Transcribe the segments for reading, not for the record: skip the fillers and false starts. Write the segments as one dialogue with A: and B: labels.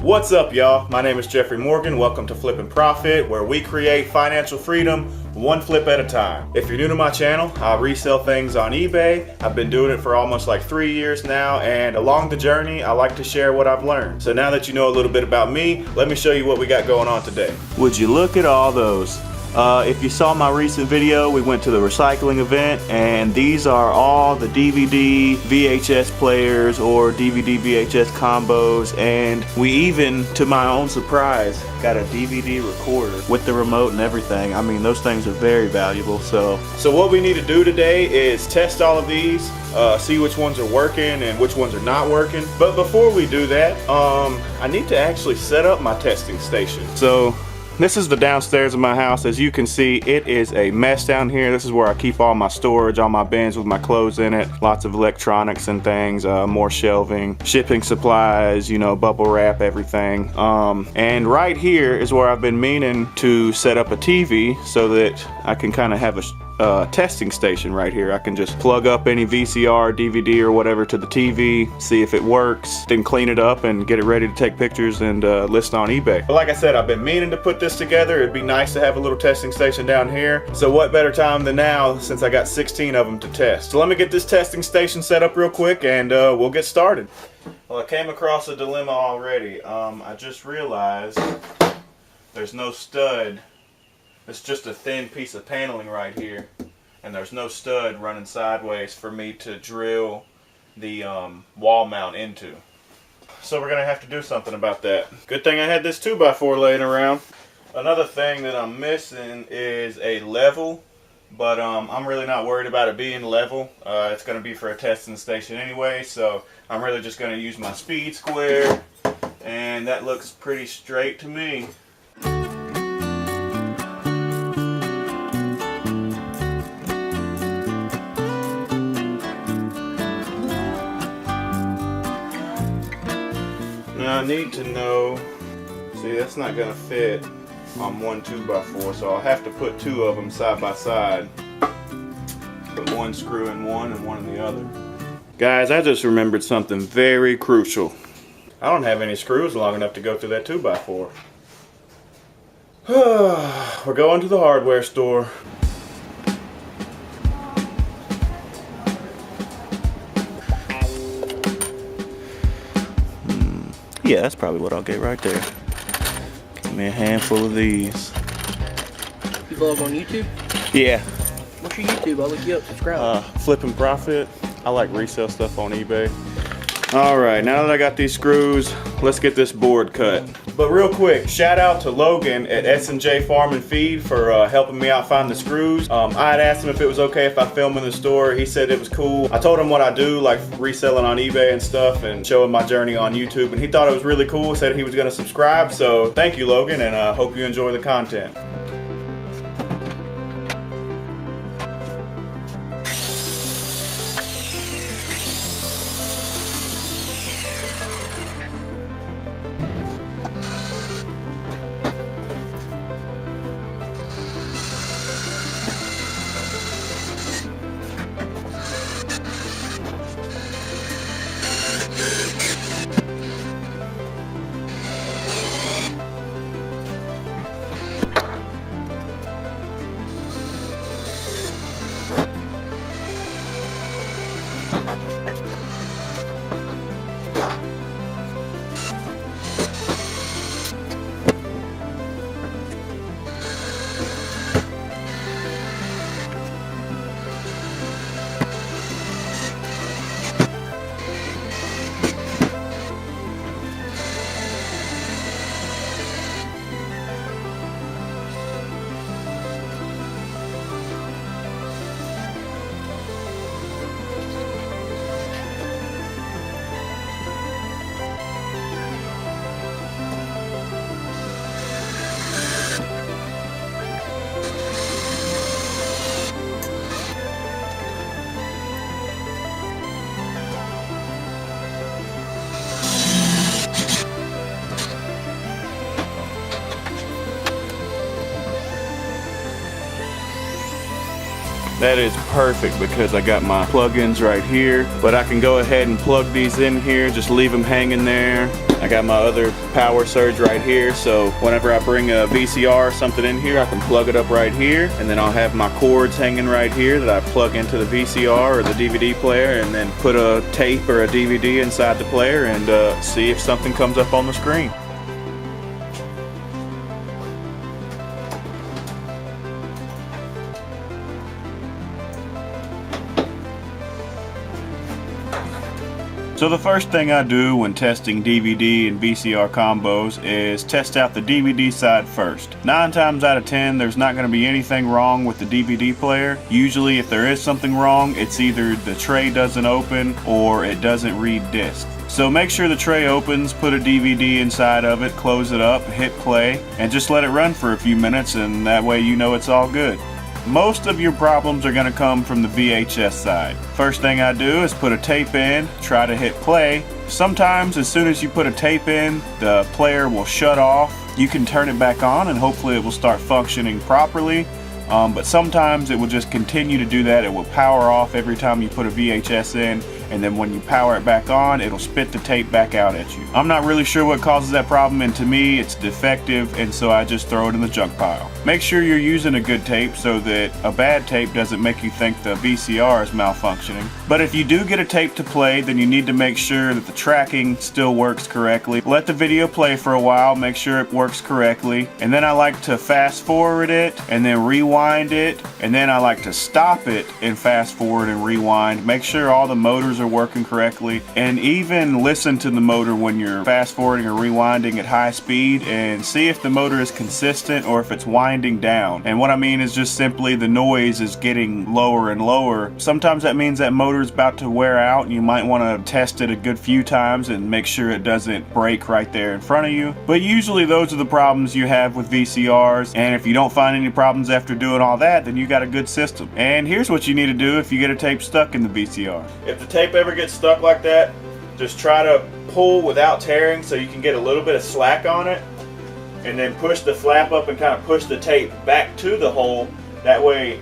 A: What's up, y'all? My name is Jeffrey Morgan. Welcome to Flip and Profit, where we create financial freedom one flip at a time. If you're new to my channel, I resell things on eBay. I've been doing it for almost like 3 years now, and along the journey, I like to share what I've learned. So now that you know a little bit about me, let me show you what we got going on today. Would you look at all those? If you saw my recent video, we went to the recycling event, and these are all the DVD VHS players or DVD VHS combos, and we even, to my own surprise, got a DVD recorder with the remote and everything. I mean, those things are very valuable. So what we need to do today is test all of these, see which ones are working and which ones are not working. But before we do that, I need to actually set up my testing station. So this is the downstairs of my house. As you can see, it is a mess down here. This is where I keep all my storage, all my bins with my clothes in it, lots of electronics and things, more shelving, shipping supplies, you know, bubble wrap, everything. And right here is where I've been meaning to set up a TV so that I can kind of have a testing station right here. I can just plug up any VCR, DVD, or whatever to the TV, see if it works, then clean it up and get it ready to take pictures and list on eBay. But like I said, I've been meaning to put this together. It'd be nice to have a little testing station down here. So what better time than now, since I got 16 of them to test. So let me get this testing station set up real quick and we'll get started. Well, I came across a dilemma already. I just realized there's no stud. It's just a thin piece of paneling right here, and there's no stud running sideways for me to drill the wall mount into. So we're gonna have to do something about that. Good thing I had this 2x4 laying around. Another thing that I'm missing is a level, but I'm really not worried about it being level. It's gonna be for a testing station anyway, so I'm really just gonna use my speed square, and that looks pretty straight to me. Now I need to know, see, that's not gonna fit on one 2x4, so I'll have to put two of them side by side. Put one screw in one and one in the other. Guys, I just remembered something very crucial. I don't have any screws long enough to go through that 2x4. We're going to the hardware store. Yeah, that's probably what I'll get right there. Give me a handful of these.
B: You vlog on YouTube?
A: Yeah.
B: What's your YouTube? I'll look you up, subscribe.
A: Flip and Profit. I like resell stuff on eBay. Alright, now that I got these screws, let's get this board cut. But real quick, shout out to Logan at S&J Farm and Feed for helping me out find the screws. I had asked him if it was okay if I film in the store. He said it was cool. I told him what I do, like reselling on eBay and stuff and showing my journey on YouTube, and he thought it was really cool, said he was going to subscribe. So thank you, Logan, and I hope you enjoy the content. That is perfect because I got my plugins right here, but I can go ahead and plug these in here, just leave them hanging there. I got my other power surge right here, so whenever I bring a VCR or something in here, I can plug it up right here, and then I'll have my cords hanging right here that I plug into the VCR or the DVD player, and then put a tape or a DVD inside the player and see if something comes up on the screen. So the first thing I do when testing DVD and VCR combos is test out the DVD side first. 9 times out of 10 there's not going to be anything wrong with the DVD player. Usually if there is something wrong, it's either the tray doesn't open or it doesn't read disc. So make sure the tray opens, put a DVD inside of it, close it up, hit play, and just let it run for a few minutes, and that way you know it's all good. Most of your problems are going to come from the VHS side. First thing I do is put a tape in, try to hit play. Sometimes as soon as you put a tape in, the player will shut off. You can turn it back on and hopefully it will start functioning properly. But sometimes it will just continue to do that. It will power off every time you put a VHS in, and then when you power it back on, it'll spit the tape back out at you. I'm not really sure what causes that problem, and to me it's defective, and so I just throw it in the junk pile. Make sure you're using a good tape so that a bad tape doesn't make you think the VCR is malfunctioning. But if you do get a tape to play, then you need to make sure that the tracking still works correctly. Let the video play for a while, make sure it works correctly, and then I like to fast forward it and then rewind it, and then I like to stop it and fast forward and rewind. Make sure all the motors are working correctly, and even listen to the motor when you're fast forwarding or rewinding at high speed and see if the motor is consistent or if it's winding down. And what I mean is just simply the noise is getting lower and lower. Sometimes that means that motor is about to wear out, and you might want to test it a good few times and make sure it doesn't break right there in front of you. But usually those are the problems you have with VCRs, and if you don't find any problems after doing all that, then you got a good system. And here's what you need to do if you get a tape stuck in the VCR. If the tape ever gets stuck like that, just try to pull without tearing so you can get a little bit of slack on it, and then push the flap up and kind of push the tape back to the hole. That way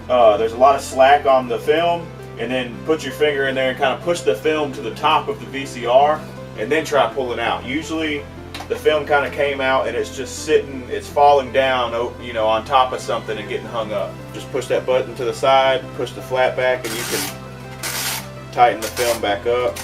A: there's a lot of slack on the film, and then put your finger in there and kind of push the film to the top of the VCR, and then try pulling out. Usually the film kind of came out and it's just sitting, it's falling down, you know, on top of something and getting hung up. Just push that button to the side, push the flap back, and you can tighten the film back up.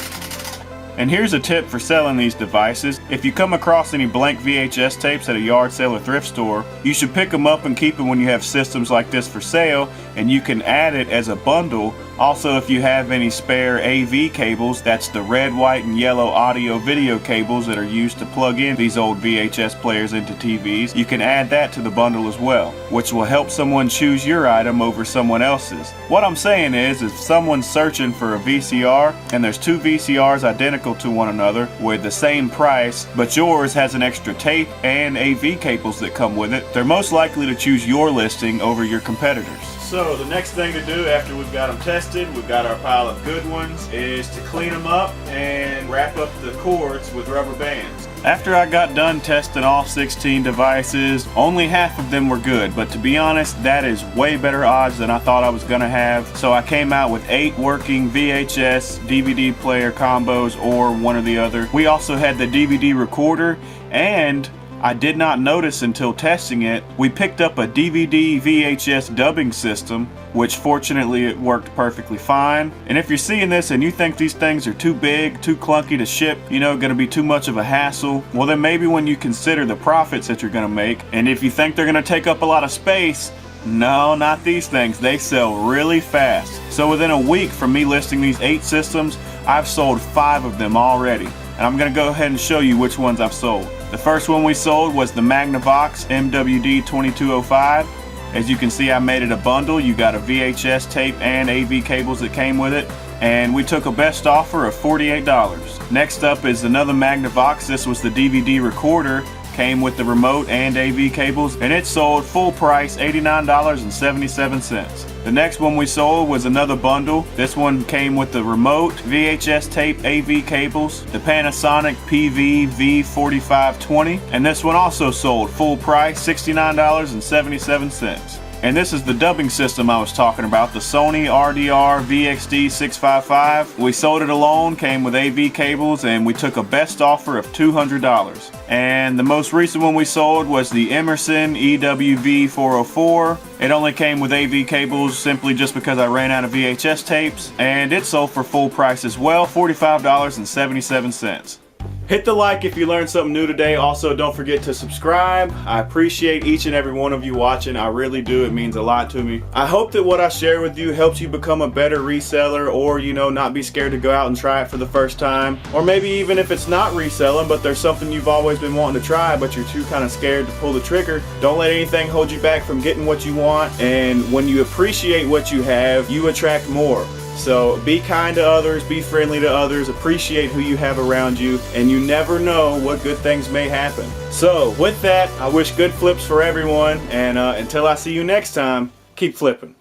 A: And here's a tip for selling these devices. If you come across any blank VHS tapes at a yard sale or thrift store, you should pick them up and keep them when you have systems like this for sale, and you can add it as a bundle. Also, if you have any spare AV cables, that's the red, white, and yellow audio video cables that are used to plug in these old VHS players into TVs, you can add that to the bundle as well, which will help someone choose your item over someone else's. What I'm saying is, if someone's searching for a VCR and there's 2 VCRs identical to one another with the same price, but yours has an extra tape and AV cables that come with it, they're most likely to choose your listing over your competitors. So the next thing to do after we've got them tested, we've got our pile of good ones, is to clean them up and wrap up the cords with rubber bands. After I got done testing all 16 devices, only half of them were good, but to be honest, that is way better odds than I thought I was gonna have. So I came out with 8 working VHS DVD player combos, or one or the other. We also had the DVD recorder, and I did not notice until testing it, we picked up a DVD VHS dubbing system, which fortunately it worked perfectly fine. And if you're seeing this and you think these things are too big, too clunky to ship, you know, gonna be too much of a hassle, well then maybe when you consider the profits that you're gonna make, and if you think they're gonna take up a lot of space, no, not these things. They sell really fast. So within a week from me listing these 8 systems, I've sold 5 of them already. And I'm gonna go ahead and show you which ones I've sold. The first one we sold was the Magnavox MWD 2205. As you can see, I made it a bundle. You got a VHS tape and AV cables that came with it. And we took a best offer of $48. Next up is another Magnavox. This was the DVD recorder. Came with the remote and AV cables, and it sold full price $89.77. The next one we sold was another bundle. This one came with the remote, VHS tape, AV cables, the Panasonic PV V4520, and this one also sold full price $69.77. And this is the dubbing system I was talking about, the Sony RDR VXD 655. We sold it alone, came with AV cables, and we took a best offer of $200. And the most recent one we sold was the Emerson EWV 404. It only came with AV cables simply just because I ran out of VHS tapes, and it sold for full price as well, $45.77. Hit the like if you learned something new today. Also, don't forget to subscribe. I appreciate each and every one of you watching. I really do. It means a lot to me. I hope that what I share with you helps you become a better reseller, or, you know, not be scared to go out and try it for the first time. Or maybe even if it's not reselling, but there's something you've always been wanting to try, but you're too kind of scared to pull the trigger. Don't let anything hold you back from getting what you want. And when you appreciate what you have, you attract more. So be kind to others, be friendly to others, appreciate who you have around you, and you never know what good things may happen. So with that, I wish good flips for everyone, and until I see you next time, keep flipping.